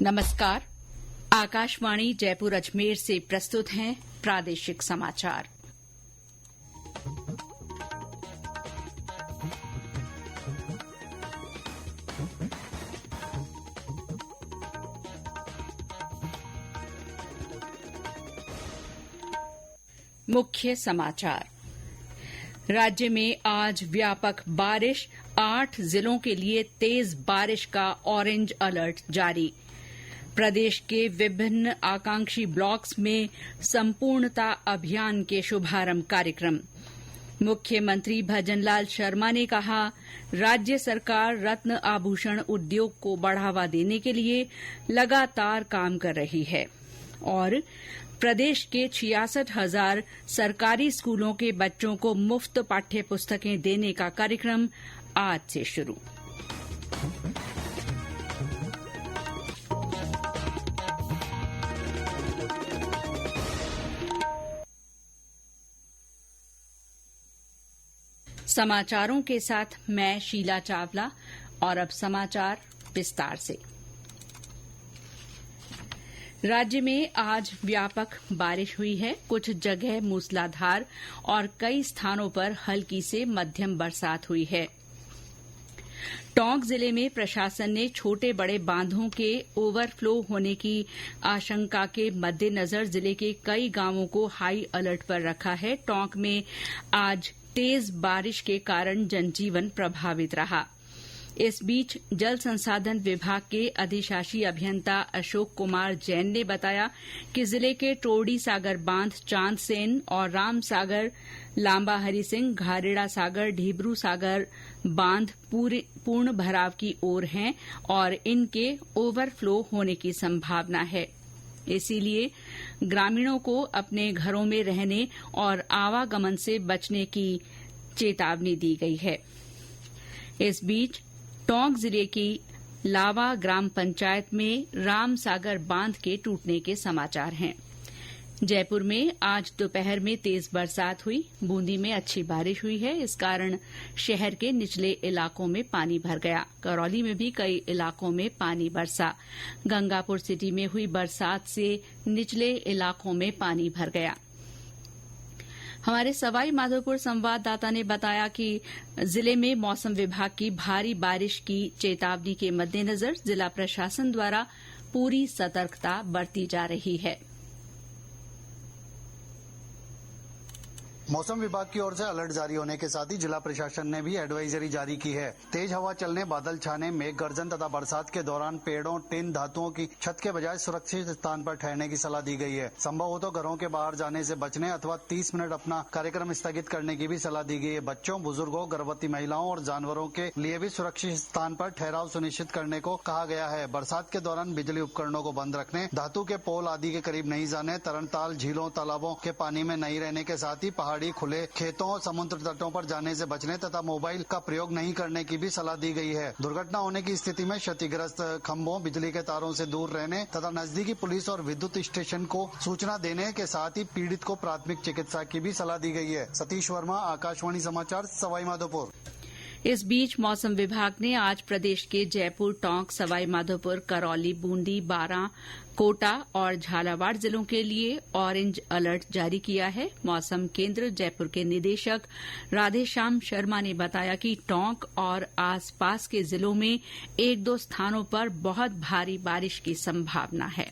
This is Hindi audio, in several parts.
नमस्कार। आकाशवाणी जयपुर अजमेर से प्रस्तुत हैं प्रादेशिक समाचार। मुख्य समाचार। राज्य में आज व्यापक बारिश, 8 जिलों के लिए तेज बारिश का ऑरेंज अलर्ट जारी। प्रदेश के विभिन्न आकांक्षी ब्लॉक्स में संपूर्णता अभियान के शुभारंभ कार्यक्रम। मुख्यमंत्री भजनलाल शर्मा ने कहा, राज्य सरकार रत्न आभूषण उद्योग को बढ़ावा देने के लिए लगातार काम कर रही है। और प्रदेश के 66,000 सरकारी स्कूलों के बच्चों को मुफ्त पाठ्य पुस्तकें देने का कार्यक्रम आज से शुरू। समाचारों के साथ मैं शीला चावला। और अब समाचार विस्तार से। राज्य में आज व्यापक बारिश हुई है। कुछ जगह मूसलाधार और कई स्थानों पर हल्की से मध्यम बरसात हुई है। टोंक जिले में प्रशासन ने छोटे बड़े बांधों के ओवरफ्लो होने की आशंका के मद्देनजर जिले के कई गांवों को हाई अलर्ट पर रखा है। टोंक में आज तेज बारिश के कारण जनजीवन प्रभावित रहा। इस बीच जल संसाधन विभाग के अधिशासी अभियंता अशोक कुमार जैन ने बताया कि जिले के टोरडी सागर बांध, चांदसेन और राम सागर, लांबा हरि सिंह, घारेड़ा सागर, ढीबरू सागर बांध पूर्ण भराव की ओर हैं और इनके ओवरफ्लो होने की संभावना है। इसीलिए ग्रामीणों को अपने घरों में रहने और आवागमन से बचने की चेतावनी दी गई है। इस बीच टोंक जिले की लावा ग्राम पंचायत में राम सागर बांध के टूटने के समाचार हैं। जयपुर में आज दोपहर में तेज बरसात हुई। बूंदी में अच्छी बारिश हुई है। इस कारण शहर के निचले इलाकों में पानी भर गया। करौली में भी कई इलाकों में पानी बरसा। गंगापुर सिटी में हुई बरसात से निचले इलाकों में पानी भर गया। हमारे सवाई माधोपुर संवाददाता ने बताया कि जिले में मौसम विभाग की भारी बारिश की चेतावनी के मद्देनजर जिला प्रशासन द्वारा पूरी सतर्कता बरती जा रही है। मौसम विभाग की ओर से अलर्ट जारी होने के साथ ही जिला प्रशासन ने भी एडवाइजरी जारी की है। तेज हवा चलने, बादल छाने, मेघ गर्जन तथा बरसात के दौरान पेड़ों, टिन, धातुओं की छत के बजाय सुरक्षित स्थान पर ठहरने की सलाह दी गई है। संभव हो तो घरों के बाहर जाने से बचने अथवा 30 मिनट अपना कार्यक्रम स्थगित करने की भी सलाह दी गई है। बच्चों, बुजुर्गों, गर्भवती महिलाओं और जानवरों के लिए भी सुरक्षित स्थान पर ठहराव सुनिश्चित करने को कहा गया है। बरसात के दौरान बिजली उपकरणों को बंद रखने, धातु के पोल आदि के करीब नहीं जाने, तरणताल, झीलों, तालाबों के पानी में नहीं रहने के साथ ही पहाड़ी, खुले खेतों, समुद्र तटों पर जाने से बचने तथा मोबाइल का प्रयोग नहीं करने की भी सलाह दी गई है। दुर्घटना होने की स्थिति में क्षतिग्रस्त खंभों, बिजली के तारों से दूर रहने तथा नजदीकी पुलिस और विद्युत स्टेशन को सूचना देने के साथ ही पीड़ित को प्राथमिक चिकित्सा की भी सलाह दी गई है। सतीश वर्मा, आकाशवाणी समाचार, सवाई माधोपुर। इस बीच मौसम विभाग ने आज प्रदेश के जयपुर, टोंक, सवाई माधोपुर, करौली, बूंदी, बारां, कोटा और झालावाड़ जिलों के लिए ऑरेंज अलर्ट जारी किया है। मौसम केंद्र जयपुर के निदेशक राधेश्याम शर्मा ने बताया कि टोंक और आसपास के जिलों में 1-2 स्थानों पर बहुत भारी बारिश की संभावना है।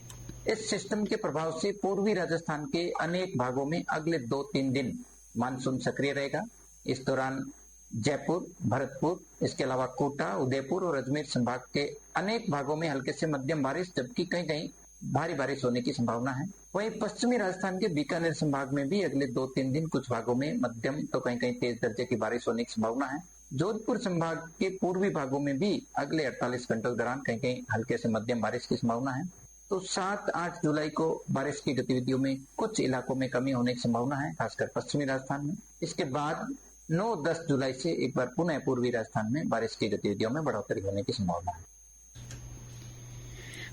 इस सिस्टम के प्रभाव से पूर्वी राजस्थान के अनेक भागों में अगले 2-3 दिन मानसून सक्रिय रहेगा। इस दौरान जयपुर, भरतपुर, इसके अलावा कोटा, उदयपुर और अजमेर संभाग के अनेक भागों में हल्के से मध्यम बारिश, जबकि कहीं कहीं भारी बारिश होने की संभावना है। वहीं पश्चिमी राजस्थान के बीकानेर संभाग में भी अगले 2-3 दिन कुछ भागों में मध्यम तो कहीं कहीं तेज दर्जे की बारिश होने की संभावना है। जोधपुर संभाग के पूर्वी भागों में भी अगले 48 घंटों के दौरान कहीं कहीं हल्के से मध्यम बारिश की संभावना है। तो 7-8 जुलाई को बारिश की गतिविधियों में कुछ इलाकों में कमी होने की संभावना है, खासकर पश्चिमी राजस्थान में। इसके बाद 9-10 जुलाई से एक बार पुनः पूर्वी राजस्थान में बारिश की गतिविधियों में बढ़ोतरी होने की संभावना है।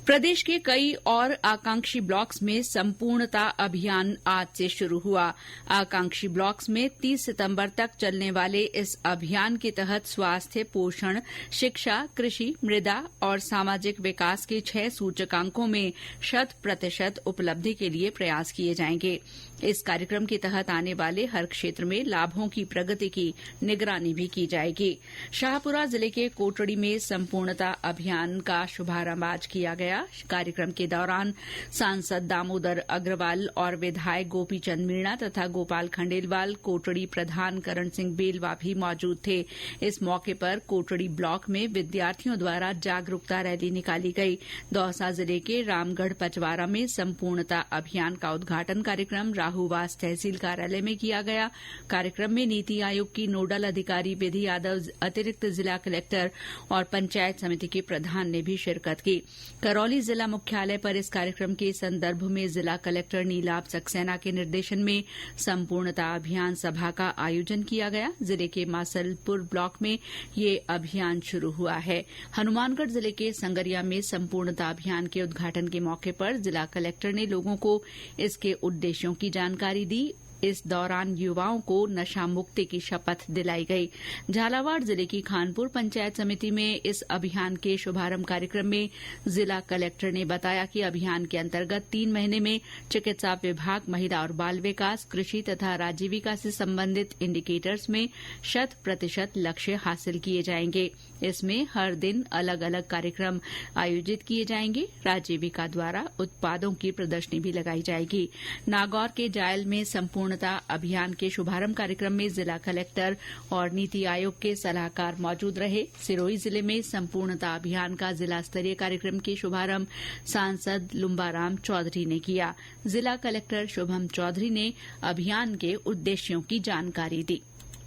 प्रदेश के कई और आकांक्षी ब्लॉक्स में संपूर्णता अभियान आज से शुरू हुआ। आकांक्षी ब्लॉक्स में 30 सितंबर तक चलने वाले इस अभियान के तहत स्वास्थ्य, पोषण, शिक्षा, कृषि, मृदा और सामाजिक विकास के 6 सूचकांकों में 100% उपलब्धि के लिए प्रयास किए जाएंगे। इस कार्यक्रम के तहत आने वाले हर क्षेत्र में लाभों की प्रगति की निगरानी भी की जाएगी। शाहपुरा जिले के कोटड़ी में संपूर्णता अभियान का शुभारंभ आज किया गया। कार्यक्रम के दौरान सांसद दामोदर अग्रवाल और विधायक गोपीचंद मीणा तथा गोपाल खंडेलवाल, कोटड़ी प्रधान करण सिंह बेलवा भी मौजूद थे। इस मौके पर कोटड़ी ब्लॉक में विद्यार्थियों द्वारा जागरूकता रैली निकाली गई। दौसा जिले के रामगढ़ पचवारा में संपूर्णता अभियान का उद्घाटन कार्यक्रम राहूवास तहसील कार्यालय में किया गया। कार्यक्रम में नीति आयोग की नोडल अधिकारी विधि यादव, अतिरिक्त जिला कलेक्टर और पंचायत समिति के प्रधान ने भी शिरकत की। करौली जिला मुख्यालय पर इस कार्यक्रम के संदर्भ में जिला कलेक्टर नीलाभ सक्सेना के निर्देशन में संपूर्णता अभियान सभा का आयोजन किया गया। जिले के मासलपुर ब्लॉक में ये अभियान शुरू हुआ है। हनुमानगढ़ जिले के संगरिया में संपूर्णता अभियान के उद्घाटन के मौके पर जिला कलेक्टर ने लोगों को इसके उद्देश्यों की जानकारी दी। इस दौरान युवाओं को नशा मुक्ति की शपथ दिलाई गई। झालावाड़ जिले की खानपुर पंचायत समिति में इस अभियान के शुभारंभ कार्यक्रम में जिला कलेक्टर ने बताया कि अभियान के अंतर्गत 3 महीने में चिकित्सा विभाग, महिला और बाल विकास, कृषि तथा राजीविका से संबंधित इंडिकेटर्स में 100% लक्ष्य हासिल किए जाएंगे। इसमें हर दिन अलग अलग कार्यक्रम आयोजित किए जाएंगे। राजीविका द्वारा उत्पादों की प्रदर्शनी भी लगाई जाएगी। नागौर के जायल में संपूर्णता अभियान के शुभारंभ कार्यक्रम में जिला कलेक्टर और नीति आयोग के सलाहकार मौजूद रहे। सिरोही जिले में संपूर्णता अभियान का जिला स्तरीय कार्यक्रम के शुभारंभ सांसद लुम्बाराम चौधरी ने किया। जिला कलेक्टर शुभम चौधरी ने अभियान के उद्देश्यों की जानकारी दी।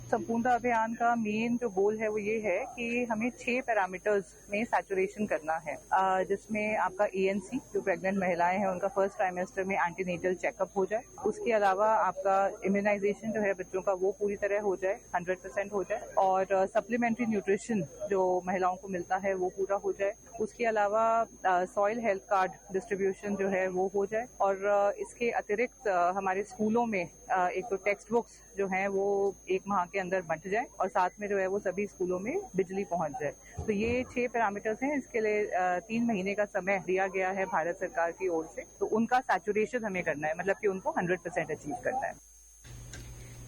संपूर्णता अभियान का मेन जो गोल है वो ये है कि हमें 6 पैरामीटर्स में सैचुरेशन करना है, जिसमें आपका ANC जो प्रेग्नेंट महिलाएं हैं उनका फर्स्ट ट्राइमेस्टर में एंटीनेटल चेकअप हो जाए। उसके अलावा आपका इम्यूनाइजेशन जो है बच्चों का वो पूरी तरह हो जाए, 100% हो जाए, और सप्लीमेंट्री न्यूट्रिशन जो महिलाओं को मिलता है वो पूरा हो जाए। उसके अलावा सॉइल हेल्थ कार्ड डिस्ट्रीब्यूशन जो है वो हो जाए, और इसके अतिरिक्त हमारे स्कूलों में एक तो टेक्स्ट बुक्स जो हैं वो 1 माह के अंदर बंट जाए, और साथ में जो है वो सभी स्कूलों में बिजली पहुंच जाए। तो ये 6 पैरामीटर्स हैं। इसके लिए 3 महीने का समय दिया गया है भारत सरकार की ओर से। तो उनका सैचुरेशन हमें करना है, मतलब कि उनको 100% अचीव करना है।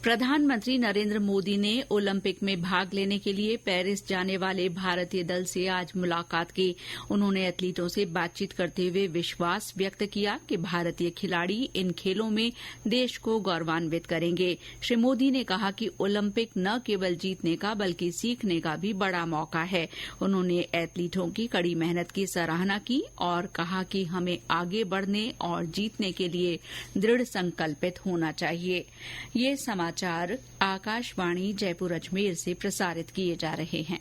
प्रधानमंत्री नरेंद्र मोदी ने ओलंपिक में भाग लेने के लिए पेरिस जाने वाले भारतीय दल से आज मुलाकात की। उन्होंने एथलीटों से बातचीत करते हुए विश्वास व्यक्त किया कि भारतीय खिलाड़ी इन खेलों में देश को गौरवान्वित करेंगे। श्री मोदी ने कहा कि ओलंपिक न केवल जीतने का बल्कि सीखने का भी बड़ा मौका है। उन्होंने एथलीटों की कड़ी मेहनत की सराहना की और कहा कि हमें आगे बढ़ने और जीतने के लिए दृढ़ संकल्पित होना चाहिए। ये समाचार आकाशवाणी जयपुर अजमेर से प्रसारित किए जा रहे हैं।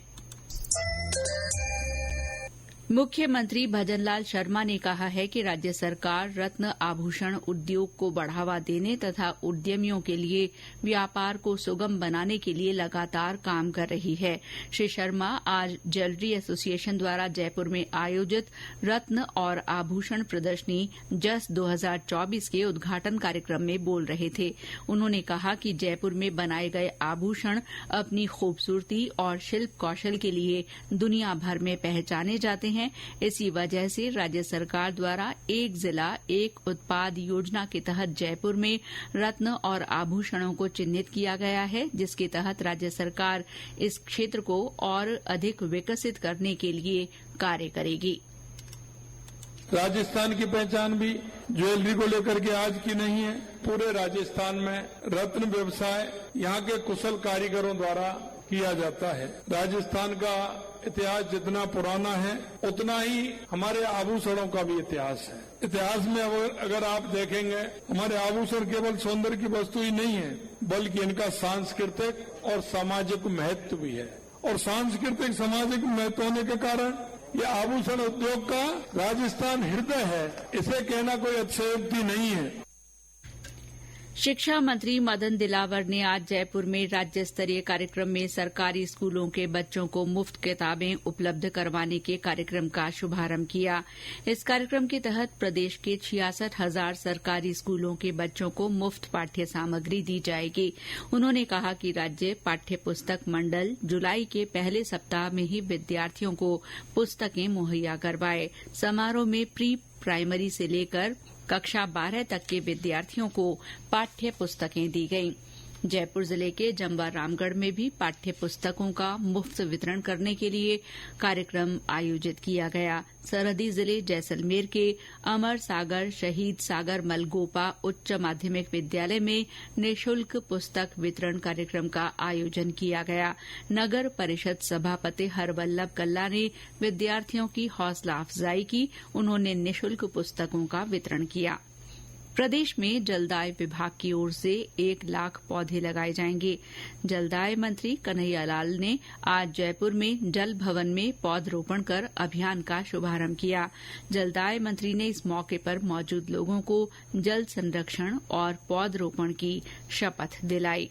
मुख्यमंत्री भजनलाल शर्मा ने कहा है कि राज्य सरकार रत्न आभूषण उद्योग को बढ़ावा देने तथा उद्यमियों के लिए व्यापार को सुगम बनाने के लिए लगातार काम कर रही है। श्री शर्मा आज ज्वेलरी एसोसिएशन द्वारा जयपुर में आयोजित रत्न और आभूषण प्रदर्शनी जस 2024 के उद्घाटन कार्यक्रम में बोल रहे थे। उन्होंने कहा कि जयपुर में बनाए गए आभूषण अपनी खूबसूरती और शिल्प कौशल के लिए दुनिया भर में पहचाने जाते हैं। इसी वजह से राज्य सरकार द्वारा एक जिला एक उत्पाद योजना के तहत जयपुर में रत्न और आभूषणों को चिन्हित किया गया है, जिसके तहत राज्य सरकार इस क्षेत्र को और अधिक विकसित करने के लिए कार्य करेगी। राजस्थान की पहचान भी ज्वेलरी को लेकर के आज की नहीं है। पूरे राजस्थान में रत्न व्यवसाय यहाँ के कुशल कारीगरों द्वारा किया जाता है। राजस्थान का इतिहास जितना पुराना है उतना ही हमारे आभूषणों का भी इतिहास है। इतिहास में अगर आप देखेंगे हमारे आभूषण केवल सौंदर्य की वस्तु ही नहीं है, बल्कि इनका सांस्कृतिक और सामाजिक महत्व भी है। और सांस्कृतिक सामाजिक महत्व होने के कारण ये आभूषण उद्योग का राजस्थान हृदय है, इसे कहना कोई अतिशयोक्ति नहीं है। शिक्षा मंत्री मदन दिलावर ने आज जयपुर में राज्य स्तरीय कार्यक्रम में सरकारी स्कूलों के बच्चों को मुफ्त किताबें उपलब्ध करवाने के कार्यक्रम का शुभारंभ किया। इस कार्यक्रम के तहत प्रदेश के 66,000 सरकारी स्कूलों के बच्चों को मुफ्त पाठ्य सामग्री दी जाएगी। उन्होंने कहा कि राज्य पाठ्य पुस्तक मंडल जुलाई के पहले सप्ताह में ही विद्यार्थियों को पुस्तकें मुहैया करवाए। समारोह में प्री प्राइमरी से लेकर कक्षा 12 तक के विद्यार्थियों को पाठ्य पुस्तकें दी गईं। जयपुर जिले के जम्वा रामगढ़ में भी पाठ्य पुस्तकों का मुफ्त वितरण करने के लिए कार्यक्रम आयोजित किया गया। सरहदी जिले जैसलमेर के अमर सागर शहीद सागर मलगोपा उच्च माध्यमिक विद्यालय में निःशुल्क पुस्तक वितरण कार्यक्रम का आयोजन किया गया। नगर परिषद सभापति हरवल्लभ कल्ला ने विद्यार्थियों की हौसला अफजाई की। उन्होंने निःशुल्क पुस्तकों का वितरण किया। प्रदेश में जलदाय विभाग की ओर से 1 लाख पौधे लगाए जाएंगे। जलदाय मंत्री कन्हैयालाल ने आज जयपुर में जल भवन में पौधरोपण कर अभियान का शुभारंभ किया। जलदाय मंत्री ने इस मौके पर मौजूद लोगों को जल संरक्षण और पौधरोपण की शपथ दिलाई।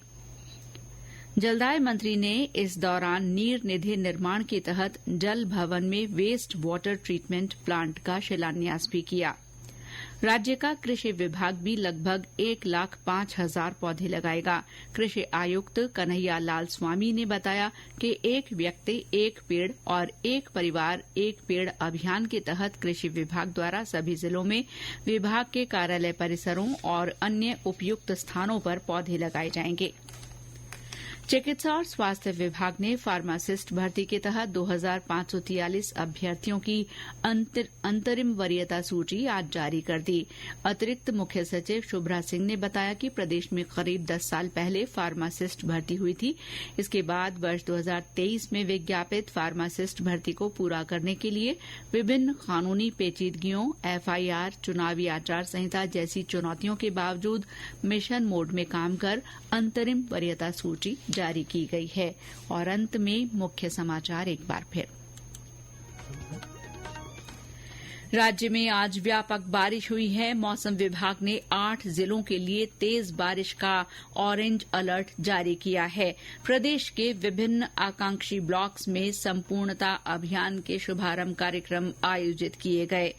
जलदाय मंत्री ने इस दौरान नीर निधि निर्माण के तहत जल भवन में वेस्ट वाटर ट्रीटमेंट प्लांट का शिलान्यास भी किया। राज्य का कृषि विभाग भी लगभग 1,05,000 पौधे लगाएगा। कृषि आयुक्त कन्हैया लाल स्वामी ने बताया कि एक व्यक्ति एक पेड़ और एक परिवार एक पेड़ अभियान के तहत कृषि विभाग द्वारा सभी जिलों में विभाग के कार्यालय परिसरों और अन्य उपयुक्त स्थानों पर पौधे लगाए जाएंगे। चिकित्सा और स्वास्थ्य विभाग ने फार्मासिस्ट भर्ती के तहत 2,543 अभ्यर्थियों की अंतरिम वरीयता सूची आज जारी कर दी। अतिरिक्त मुख्य सचिव शुभ्रा सिंह ने बताया कि प्रदेश में करीब 10 साल पहले फार्मासिस्ट भर्ती हुई थी। इसके बाद वर्ष 2023 में विज्ञापित फार्मासिस्ट भर्ती को पूरा करने के लिए विभिन्न कानूनी पेचीदगियों, एफआईआर, चुनावी आचार संहिता जैसी चुनौतियों के बावजूद मिशन मोड में काम कर अंतरिम वरीयता सूची जारी की गई है। और अंत में मुख्य समाचार एक बार फिर। राज्य में आज व्यापक बारिश हुई है। मौसम विभाग ने 8 जिलों के लिए तेज बारिश का ऑरेंज अलर्ट जारी किया है। प्रदेश के विभिन्न आकांक्षी ब्लॉक्स में संपूर्णता अभियान के शुभारंभ कार्यक्रम आयोजित किए गए।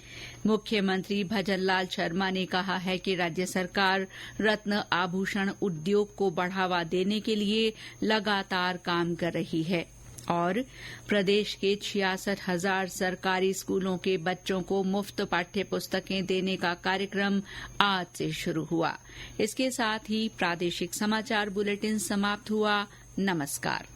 मुख्यमंत्री भजनलाल शर्मा ने कहा है कि राज्य सरकार रत्न आभूषण उद्योग को बढ़ावा देने के लिए लगातार काम कर रही है। और प्रदेश के 66,000 सरकारी स्कूलों के बच्चों को मुफ्त पाठ्य पुस्तकें देने का कार्यक्रम आज से शुरू हुआ। इसके साथ ही प्रादेशिक समाचार बुलेटिन समाप्त हुआ। नमस्कार।